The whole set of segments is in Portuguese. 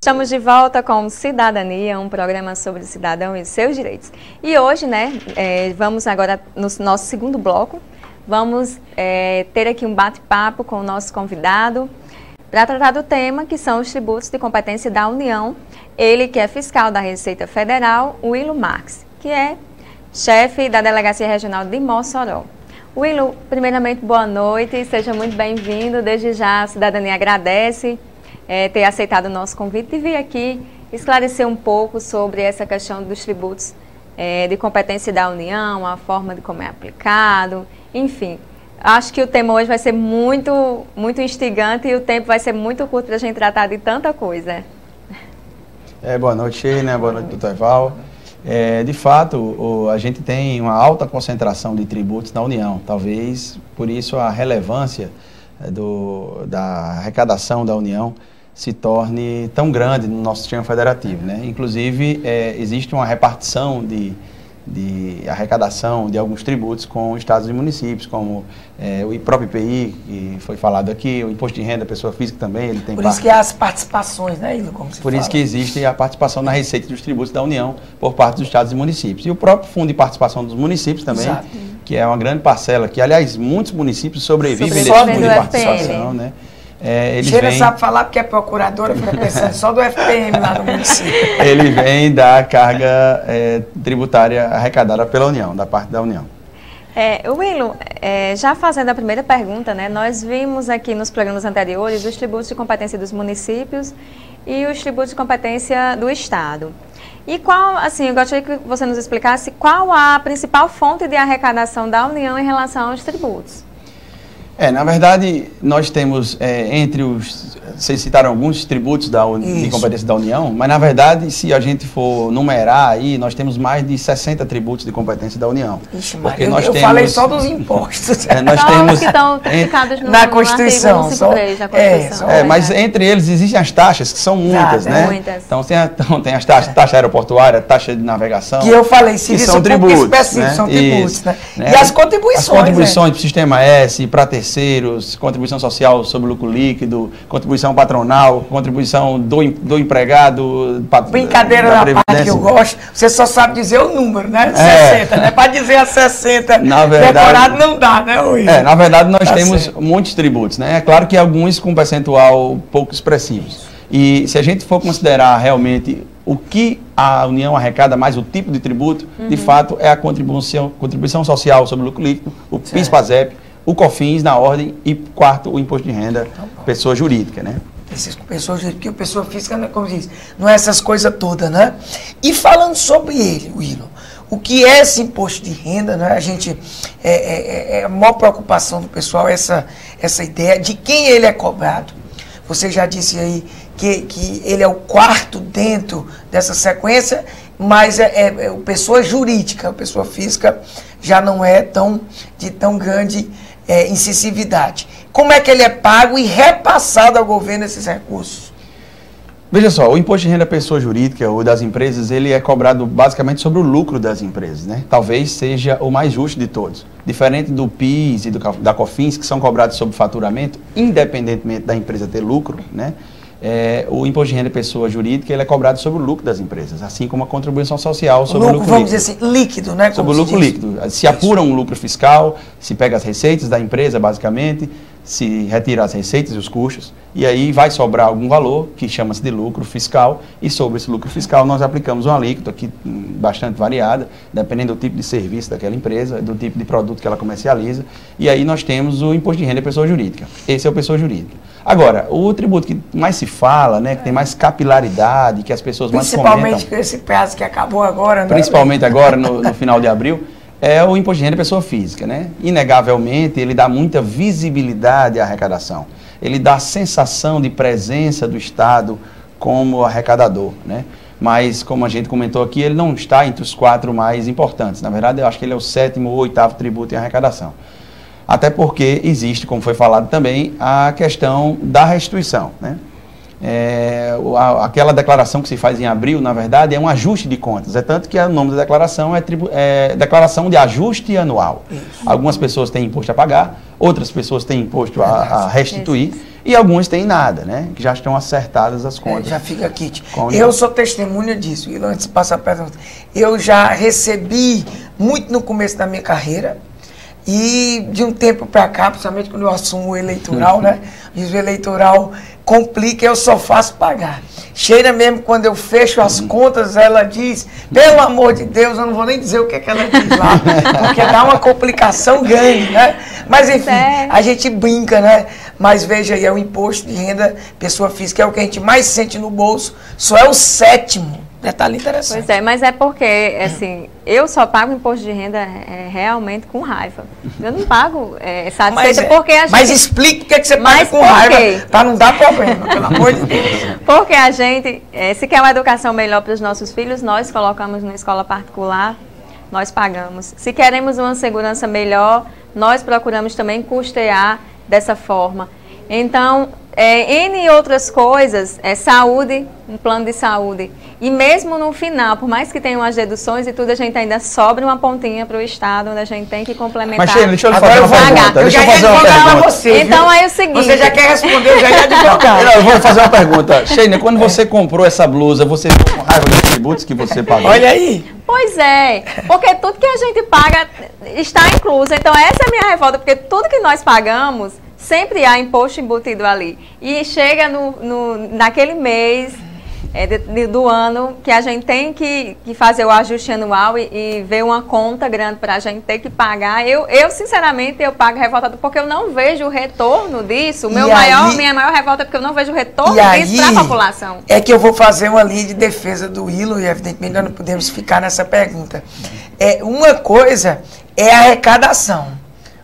Estamos de volta com Cidadania, um programa sobre o cidadão e seus direitos. E hoje, vamos agora no nosso segundo bloco, vamos ter aqui um bate-papo com o nosso convidado para tratar do tema que são os tributos de competência da União. Ele que é fiscal da Receita Federal, Willo Marques, que é chefe da Delegacia Regional de Mossoró. Willo, primeiramente, boa noite, seja muito bem-vindo. Desde já, a Cidadania agradece ter aceitado o nosso convite e vir aqui esclarecer um pouco sobre essa questão dos tributos de competência da União, a forma de como é aplicado, enfim. Acho que o tema hoje vai ser muito instigante e o tempo vai ser muito curto para a gente tratar de tanta coisa. Boa noite, Sheila, boa noite, doutor Eval. De fato, a gente tem uma alta concentração de tributos na União, talvez por isso a relevância da arrecadação da União se torne tão grande no nosso sistema federativo, né? Inclusive, existe uma repartição de arrecadação de alguns tributos com estados e municípios, como o próprio IPI, que foi falado aqui, o Imposto de Renda da Pessoa Física também, ele tem Por isso que há as participações, né, como se Por fala. isso que existe a participação na receita dos tributos da União por parte dos estados e municípios. E o próprio Fundo de Participação dos Municípios também, Exato. que é uma grande parcela, que aliás muitos municípios sobrevivem desse Só fundo de do participação, né? Sheila sabe falar porque é procuradora, fica pensando só do FPM lá no município. Ele vem da carga tributária arrecadada pela União, da parte da União. Willo, já fazendo a primeira pergunta, né, nós vimos aqui nos programas anteriores os tributos de competência dos municípios e os tributos de competência do Estado. E qual, assim, eu gostaria que você nos explicasse qual a principal fonte de arrecadação da União em relação aos tributos. Na verdade, nós temos, vocês citaram alguns tributos de competência da União, mas na verdade, se a gente for numerar aí, nós temos mais de 60 tributos de competência da União. Ixi, porque eu falei só dos impostos. Nós temos que estão tipificados na Constituição. No 153 da Constituição. Mas entre eles existem as taxas, que são muitas, né? Muitas. Então tem as taxas, taxa aeroportuária, taxa de navegação. Que eu falei, se que são tributos, específicos, são tributos, né? né? E as contribuições. As contribuições do Sistema S, para terceiros, contribuição social sobre lucro líquido, contribuição patronal, contribuição do empregado. Brincadeira da parte que eu gosto, você só sabe dizer o número, né? 60, né? Para dizer a 60 decorado não dá, né, Will? Na verdade, nós temos muitos tributos, né? É claro que alguns com percentual pouco expressivos. E se a gente for considerar realmente o que a União arrecada, mais o tipo de tributo, de fato, é a contribuição social sobre lucro líquido, o PIS/PASEP, o COFINS na ordem e quarto, o Imposto de Renda, pessoa jurídica, né? Pessoa jurídica, porque pessoa física, como diz, não é essas coisas todas, né? E falando sobre ele, Willo, o que é esse imposto de renda, né? A gente, a maior preocupação do pessoal é essa ideia de quem ele é cobrado. Você já disse aí que ele é o quarto dentro dessa sequência, mas é pessoa jurídica, a pessoa física já não é de tão grande incisividade. Como é que ele é pago e repassado ao governo esses recursos? Veja só, o imposto de renda da pessoa jurídica ou das empresas, ele é cobrado basicamente sobre o lucro das empresas, né? Talvez seja o mais justo de todos. Diferente do PIS e da COFINS, que são cobrados sobre faturamento, independentemente da empresa ter lucro, né? O imposto de renda da pessoa jurídica, ele é cobrado sobre o lucro das empresas, assim como a contribuição social sobre o lucro líquido. Vamos dizer assim, líquido, né? Sobre o lucro líquido. Se apura um lucro fiscal, se pega as receitas da empresa, basicamente, se retira as receitas e os custos, e aí vai sobrar algum valor, que chama-se de lucro fiscal, e sobre esse lucro fiscal nós aplicamos uma alíquota aqui bastante variada, dependendo do tipo de serviço daquela empresa, do tipo de produto que ela comercializa, e aí nós temos o imposto de renda da pessoa jurídica. Esse é o pessoa jurídica. Agora, o tributo que mais se fala, né, que tem mais capilaridade, que as pessoas mais comentam... Principalmente com esse prazo que acabou agora, né? Principalmente agora, no final de abril, é o imposto de renda da pessoa física, né? Inegavelmente, ele dá muita visibilidade à arrecadação. Ele dá a sensação de presença do Estado como arrecadador, né? Mas, como a gente comentou aqui, ele não está entre os 4 mais importantes. Na verdade, eu acho que ele é o 7º ou 8º tributo em arrecadação. Até porque existe, como foi falado também, a questão da restituição, né? aquela declaração que se faz em abril, na verdade, é um ajuste de contas. É tanto que o nome da declaração é declaração de ajuste anual. Isso. Algumas pessoas têm imposto a pagar, outras pessoas têm imposto a restituir, e algumas têm nada, né? Que já estão acertadas as contas. Já fica aqui. Eu sou testemunha disso. E antes de passar a pergunta, eu já recebi muito no começo da minha carreira. E de um tempo para cá, principalmente quando eu assumo o eleitoral, né? E o eleitoral complica, eu só faço pagar. Sheila mesmo, quando eu fecho as contas, ela diz, pelo amor de Deus, eu não vou nem dizer o que é que ela diz lá, porque dá uma complicação grande, né? Mas enfim, a gente brinca, né? Mas veja aí, é o imposto de renda pessoa física, é o que a gente mais sente no bolso, só é o 7º. Detalhe interessante. Pois é, mas é porque, assim, eu só pago imposto de renda realmente com raiva. Eu não pago satisfeita porque a gente... Mas explique o que você paga com raiva, para não dar problema, pelo amor de Deus. Porque a gente, se quer uma educação melhor para os nossos filhos, nós colocamos na escola particular, nós pagamos. Se queremos uma segurança melhor, nós procuramos também custear dessa forma. Então, N outras coisas, saúde, um plano de saúde. E mesmo no final, por mais que tenha umas deduções e tudo, a gente ainda sobra uma pontinha para o Estado, onde a gente tem que complementar. Mas, Sheila, deixa eu fazer uma pergunta. Deixa eu fazer uma pergunta. Você, então, é o seguinte... Você já quer responder, eu já ia advogar. Eu vou fazer uma pergunta. Sheila, quando você comprou essa blusa, você ficou com raiva dos tributos que você pagou? Olha aí. Pois é, porque tudo que a gente paga está incluso. Então, essa é a minha revolta, porque tudo que nós pagamos... Sempre há imposto embutido ali. E chega naquele mês do ano que a gente tem que fazer o ajuste anual e ver uma conta grande para a gente ter que pagar. Eu sinceramente, eu pago revoltado porque eu não vejo o retorno disso. Minha maior revolta é porque eu não vejo o retorno disso para a população. É que eu vou fazer uma linha de defesa do Hilo e evidentemente nós não podemos ficar nessa pergunta. Uma coisa é a arrecadação.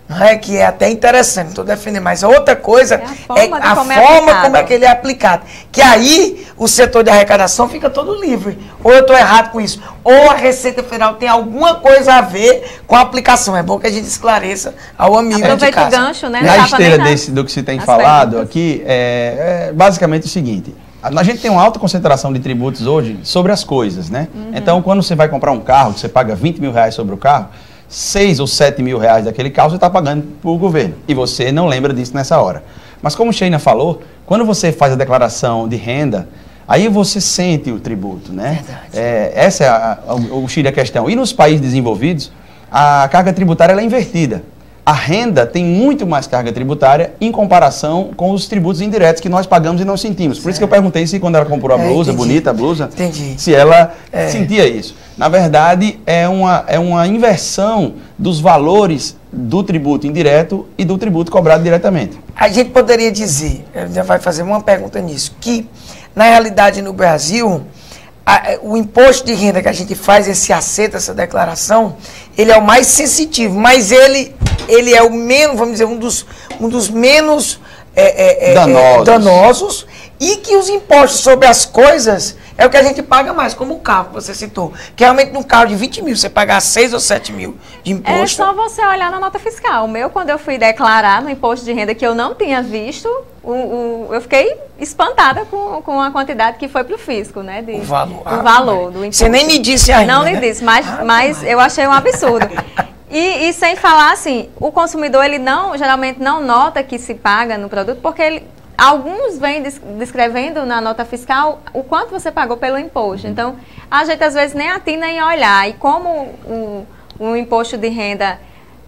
Não é que é até interessante, não estou defendendo, mas outra coisa é a forma como é que ele é aplicado. Que aí o setor de arrecadação fica todo livre. Ou eu estou errado com isso, ou a Receita Federal tem alguma coisa a ver com a aplicação. É bom que a gente esclareça ao amigo de casa. O gancho, né? Na esteira do que se tem falado aqui, é basicamente o seguinte. A gente tem uma alta concentração de tributos hoje sobre as coisas, né? Então, quando você vai comprar um carro, você paga 20 mil reais sobre o carro, 6 ou 7 mil reais daquele carro você está pagando para o governo. E você não lembra disso nessa hora. Mas como Sheila falou, quando você faz a declaração de renda, aí você sente o tributo, né? Verdade. Essa é o X da questão. E nos países desenvolvidos, a carga tributária ela é invertida. A renda tem muito mais carga tributária em comparação com os tributos indiretos que nós pagamos e não sentimos. Por isso que eu perguntei se quando ela comprou a blusa, bonita a blusa, se ela sentia isso. Na verdade, é uma inversão dos valores do tributo indireto e do tributo cobrado diretamente. A gente poderia dizer, já vai fazer uma pergunta nisso, que na realidade no Brasil, o imposto de renda que a gente faz, aceita essa declaração, ele é o mais sensitivo, mas ele é o menos, vamos dizer, um dos menos danosos, e que os impostos sobre as coisas é o que a gente paga mais, como o carro que você citou. Que realmente num carro de 20 mil, você pagar 6 ou 7 mil de imposto. É só você olhar na nota fiscal. O meu, quando eu fui declarar no imposto de renda que eu não tinha visto, eu fiquei espantada com a quantidade que foi para o fisco, né? O valor. O valor do imposto. Você nem me disse ainda, não me disse, mas eu achei um absurdo. E sem falar assim, o consumidor ele geralmente não nota que se paga no produto, porque alguns vêm descrevendo na nota fiscal o quanto você pagou pelo imposto. Então, a gente às vezes nem atina em olhar. E como o imposto de renda,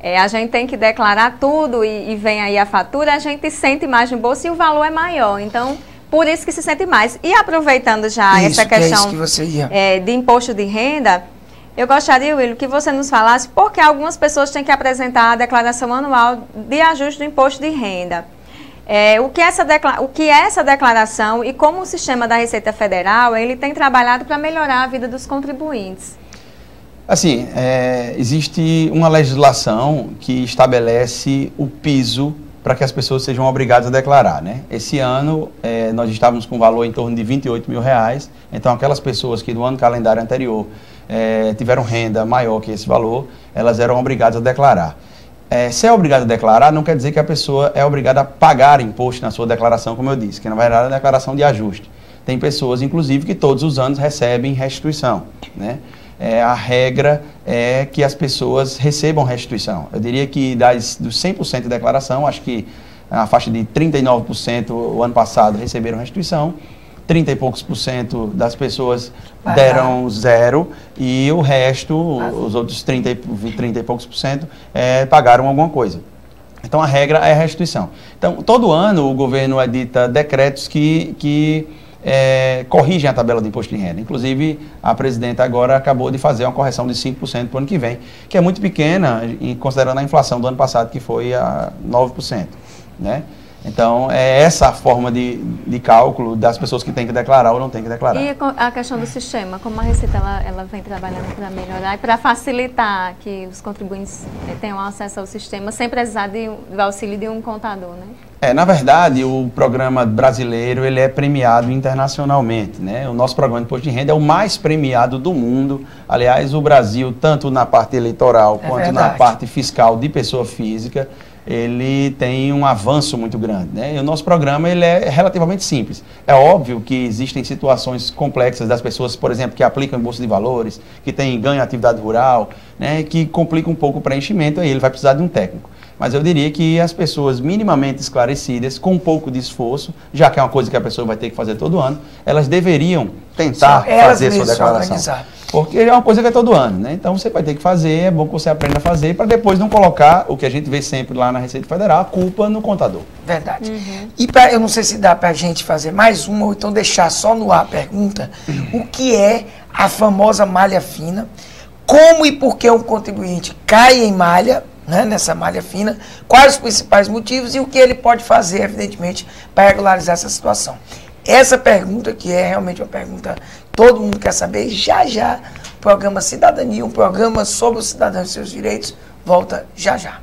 a gente tem que declarar tudo e vem aí a fatura, a gente sente mais no bolso e o valor é maior. Então, por isso que se sente mais. E aproveitando já essa questão de imposto de renda, eu gostaria, William, que você nos falasse porque algumas pessoas têm que apresentar a declaração anual de ajuste do imposto de renda. O que é essa declaração e como o sistema da Receita Federal ele tem trabalhado para melhorar a vida dos contribuintes? Assim, existe uma legislação que estabelece o piso para que as pessoas sejam obrigadas a declarar, né? Esse ano, nós estávamos com um valor em torno de 28 mil reais, então aquelas pessoas que no ano calendário anterior tiveram renda maior que esse valor, elas eram obrigadas a declarar. ser obrigado a declarar não quer dizer que a pessoa é obrigada a pagar imposto na sua declaração, como eu disse, que na verdade é a declaração de ajuste. Tem pessoas, inclusive, que todos os anos recebem restituição, né? A regra é que as pessoas recebam restituição. Eu diria que dos 100% de declaração, acho que a faixa de 39% o ano passado receberam restituição, 30 e poucos % das pessoas deram 0 e o resto, os outros 30 e poucos %, pagaram alguma coisa. Então a regra é a restituição. Então todo ano o governo edita decretos que corrigem a tabela de imposto de renda. Inclusive, a presidenta agora acabou de fazer uma correção de 5% para o ano que vem, que é muito pequena, considerando a inflação do ano passado, que foi a 9%. Né? Então, é essa a forma de cálculo das pessoas que têm que declarar ou não têm que declarar. E a questão do sistema, como a Receita ela vem trabalhando para melhorar e para facilitar que os contribuintes tenham acesso ao sistema sem precisar do auxílio de um contador, né? Na verdade, o programa brasileiro ele é premiado internacionalmente, né? O nosso programa de imposto de renda é o mais premiado do mundo. Aliás, o Brasil, tanto na parte eleitoral quanto na parte fiscal de pessoa física, ele tem um avanço muito grande, né? E o nosso programa ele é relativamente simples. É óbvio que existem situações complexas das pessoas, por exemplo, que aplicam em bolsa de valores, que têm ganho em atividade rural, né? Que complica um pouco o preenchimento, aí ele vai precisar de um técnico. Mas eu diria que as pessoas minimamente esclarecidas, com um pouco de esforço, já que é uma coisa que a pessoa vai ter que fazer todo ano, elas deveriam tentar fazer sua declaração. Porque é uma coisa que é todo ano, né? Então você vai ter que fazer, é bom que você aprenda a fazer, para depois não colocar o que a gente vê sempre lá na Receita Federal, a culpa no contador. Verdade. E eu não sei se dá para a gente fazer mais uma, ou então deixar só no ar a pergunta, o que é a famosa malha fina, como e por que um contribuinte cai em malha, né, nessa malha fina, quais os principais motivos e o que ele pode fazer, evidentemente, para regularizar essa situação. Essa pergunta, que é realmente uma pergunta que todo mundo quer saber, já o programa Cidadania, um programa sobre o cidadão e seus direitos, volta já.